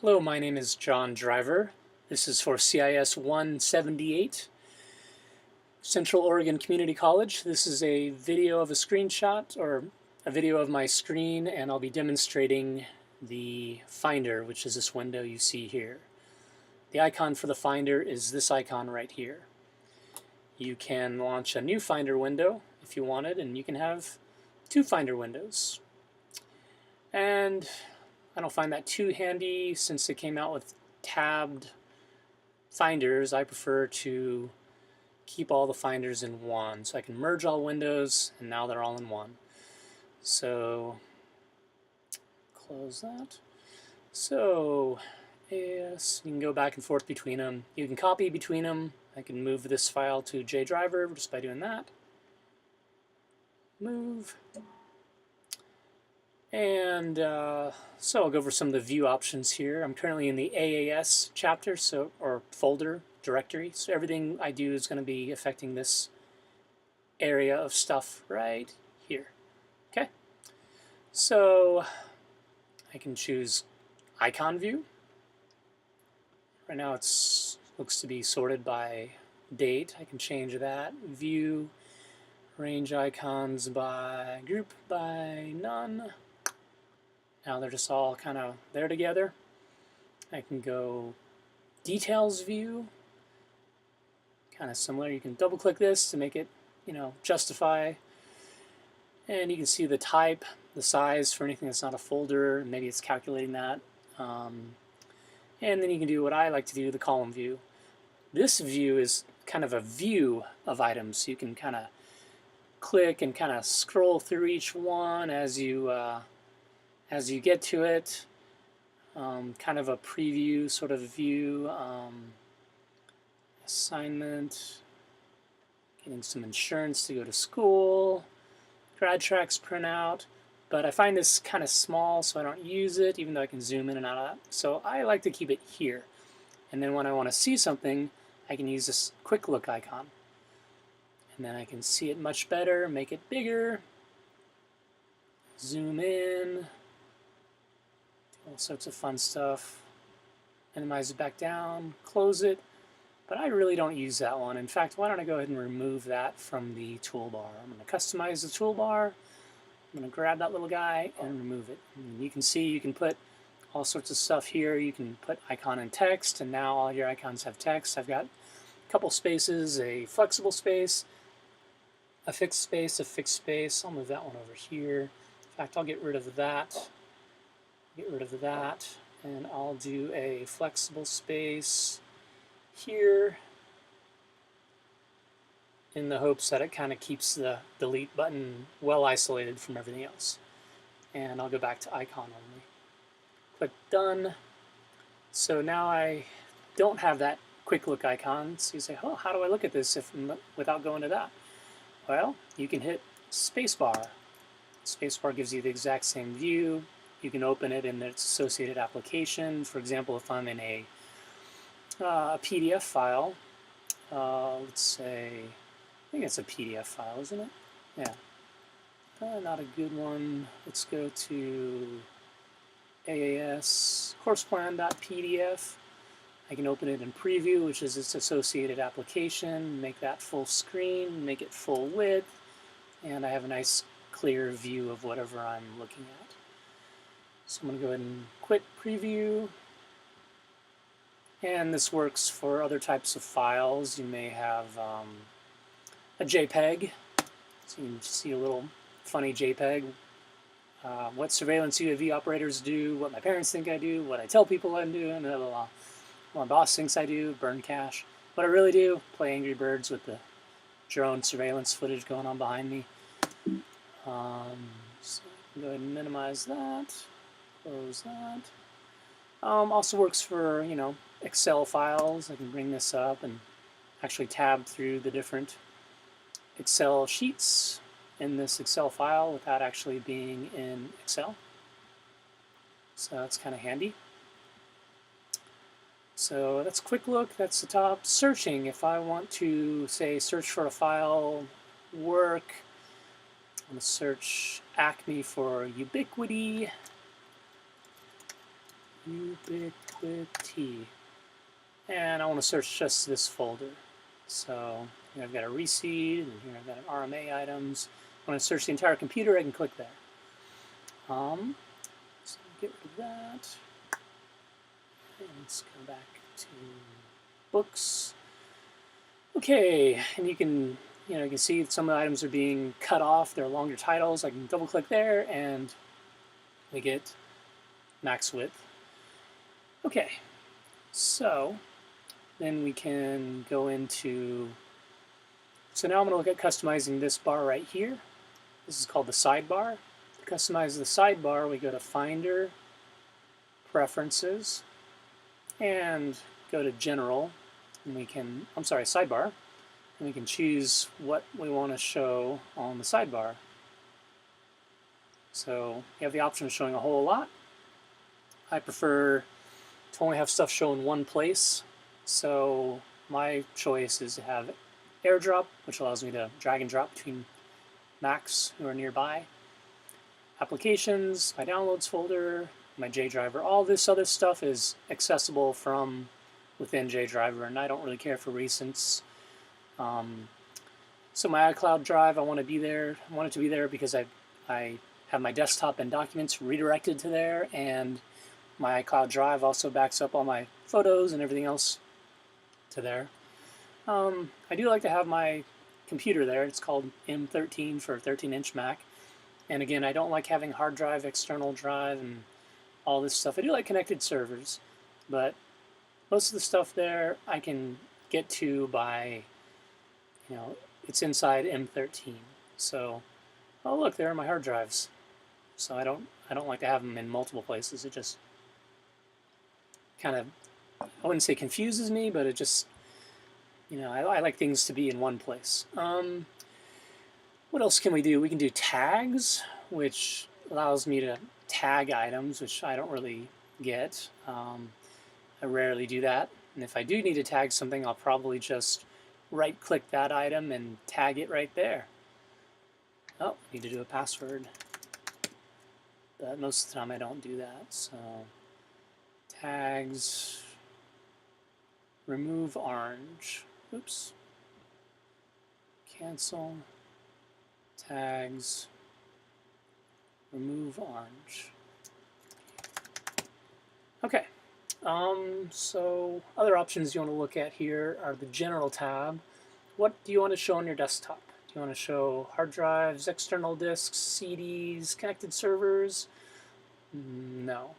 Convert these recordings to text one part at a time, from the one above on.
Hello, my name is John Driver. This is for CIS 178, Central Oregon Community College. This is a video of a screenshot or a video of my screen, and I'll be demonstrating the Finder, which is this window you see here. The icon for the Finder is this icon right here. You can launch a new Finder window if you wanted, and you can have two Finder windows. And I don't find that too handy since it came out with tabbed finders. I prefer to keep all the finders in one, so I can merge all windows, and now they're all in one. So close that. So yes, you can go back and forth between them. You can copy between them. I can move this file to JDriver just by doing that. Move. And so I'll go over some of the view options here. I'm currently in the AAS chapter, or folder directory. So everything I do is going to be affecting this area of stuff right here. Okay. So I can choose icon view. Right now it looks to be sorted by date. I can change that. View, range icons by group by none. Now they're just all kind of there together. I can go details view, kind of similar. You can double click this to make it, justify. And you can see the type, the size for anything that's not a folder. Maybe it's calculating that. And then you can do what I like to do, the column view. This view is kind of a view of items. So you can kind of click and kind of scroll through each one as you get to it. Kind of a preview sort of view. Assignment, getting some insurance to go to school, grad tracks printout. But I find this kind of small, so I don't use it, even though I can zoom in and out of that. So I like to keep it here. And then when I want to see something, I can use this quick look icon. And then I can see it much better, make it bigger, zoom in, all sorts of fun stuff. Minimize it back down, close it. But I really don't use that one. In fact, why don't I go ahead and remove that from the toolbar? I'm going to customize the toolbar. I'm going to grab that little guy and remove it. And you can see you can put all sorts of stuff here. You can put icon and text, and now all your icons have text. I've got a couple spaces, a flexible space, a fixed space. I'll move that one over here. In fact, I'll get rid of that. And I'll do a flexible space here in the hopes that it kind of keeps the delete button well isolated from everything else. And I'll go back to icon only. Click done. So now I don't have that quick look icon. So you say, oh, how do I look at this without going to that? Well, you can hit spacebar. Spacebar gives you the exact same view. You can open it in its associated application. For example, if I'm in a PDF file, let's say, I think it's a PDF file, isn't it? Yeah. Not a good one. Let's go to AAS courseplan.pdf. I can open it in preview, which is its associated application, make that full screen, make it full width, and I have a nice clear view of whatever I'm looking at. So I'm going to go ahead and quit preview. And this works for other types of files. You may have a JPEG. So you can see a little funny JPEG. What surveillance UAV operators do, what my parents think I do, what I tell people I'm doing, blah, blah, blah. What my boss thinks I do, burn cache. What I really do, play Angry Birds with the drone surveillance footage going on behind me. So go ahead and minimize that. Close that. Also works for, Excel files. I can bring this up and actually tab through the different Excel sheets in this Excel file without actually being in Excel. So that's kind of handy. So that's quick look, that's the top. Searching, if I want to, say, search for a file, work, I'm going to search Acme for Ubiquity. Ubiquiti. And I want to search just this folder. So here I've got a reseed, and here I've got an RMA items. I want to search the entire computer, I can click there. So get rid of that. And let's go back to books. Okay, and you can see some of the items are being cut off. They're longer titles. I can double click there and we get max width. Okay, so then we can go into, so now I'm going to look at customizing this bar right here. This is called the sidebar. To customize the sidebar, we go to Finder, Preferences, and go to General, and we can, Sidebar, and we can choose what we want to show on the sidebar. So you have the option of showing a whole lot. I prefer to only have stuff show in one place, so my choice is to have AirDrop, which allows me to drag and drop between Macs who are nearby. Applications, my Downloads folder, my JDriver, all this other stuff is accessible from within JDriver, and I don't really care for recents. So my iCloud drive, I want it to be there because I have my desktop and documents redirected to there, and my iCloud drive also backs up all my photos and everything else to there. I do like to have my computer there. It's called M13 for 13-inch Mac. And again, I don't like having hard drive, external drive, and all this stuff. I do like connected servers, but most of the stuff there I can get to by, it's inside M13. So, oh look, there are my hard drives. So I don't like to have them in multiple places. It just kind of, I wouldn't say confuses me, but it just, I like things to be in one place. What else can we do? We can do tags, which allows me to tag items, which I don't really get. I rarely do that. And if I do need to tag something, I'll probably just right-click that item and tag it right there. Oh, I need to do a password. But most of the time I don't do that. So tags, remove orange. Oops. Cancel. Tags, remove orange. Okay. So other options you want to look at here are the General tab. What do you want to show on your desktop? Do you want to show hard drives, external disks, CDs, connected servers? No,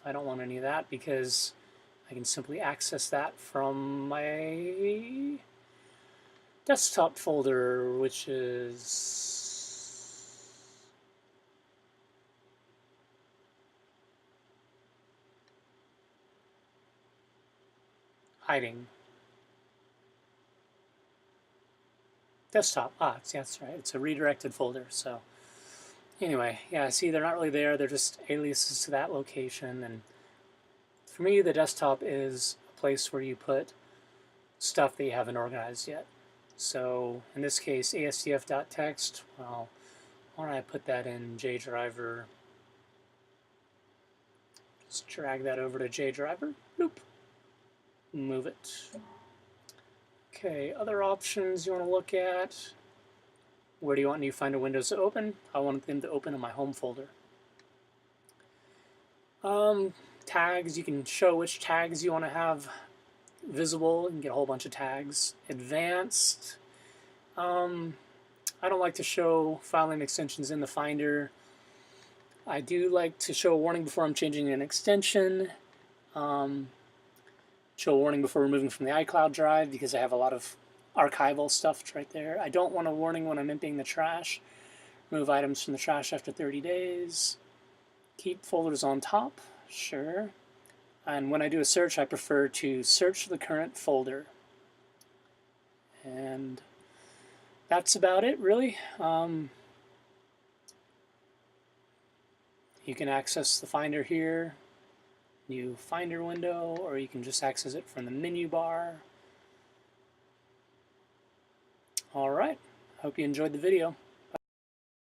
I don't want any of that because I can simply access that from my desktop folder, which is hiding. Desktop. Ah, that's right. It's a redirected folder. So anyway, yeah, see, they're not really there. They're just aliases to that location. And for me, the desktop is a place where you put stuff that you haven't organized yet. So in this case, ASDF.txt, well, why don't I put that in JDriver? Just drag that over to JDriver. Boop. Move it. Okay, other options you want to look at. Where do you want new Finder windows to open? I want them to open in my home folder. Tags, you can show which tags you want to have visible. You can get a whole bunch of tags. Advanced. I don't like to show file name extensions in the Finder. I do like to show a warning before I'm changing an extension. Show a warning before removing from the iCloud drive because I have a lot of archival stuff right there. I don't want a warning when I'm emptying the trash. Remove items from the trash after 30 days. Keep folders on top. Sure. And when I do a search, I prefer to search the current folder. And that's about it, really. You can access the Finder here. New Finder window, or you can just access it from the menu bar. Alright, hope you enjoyed the video.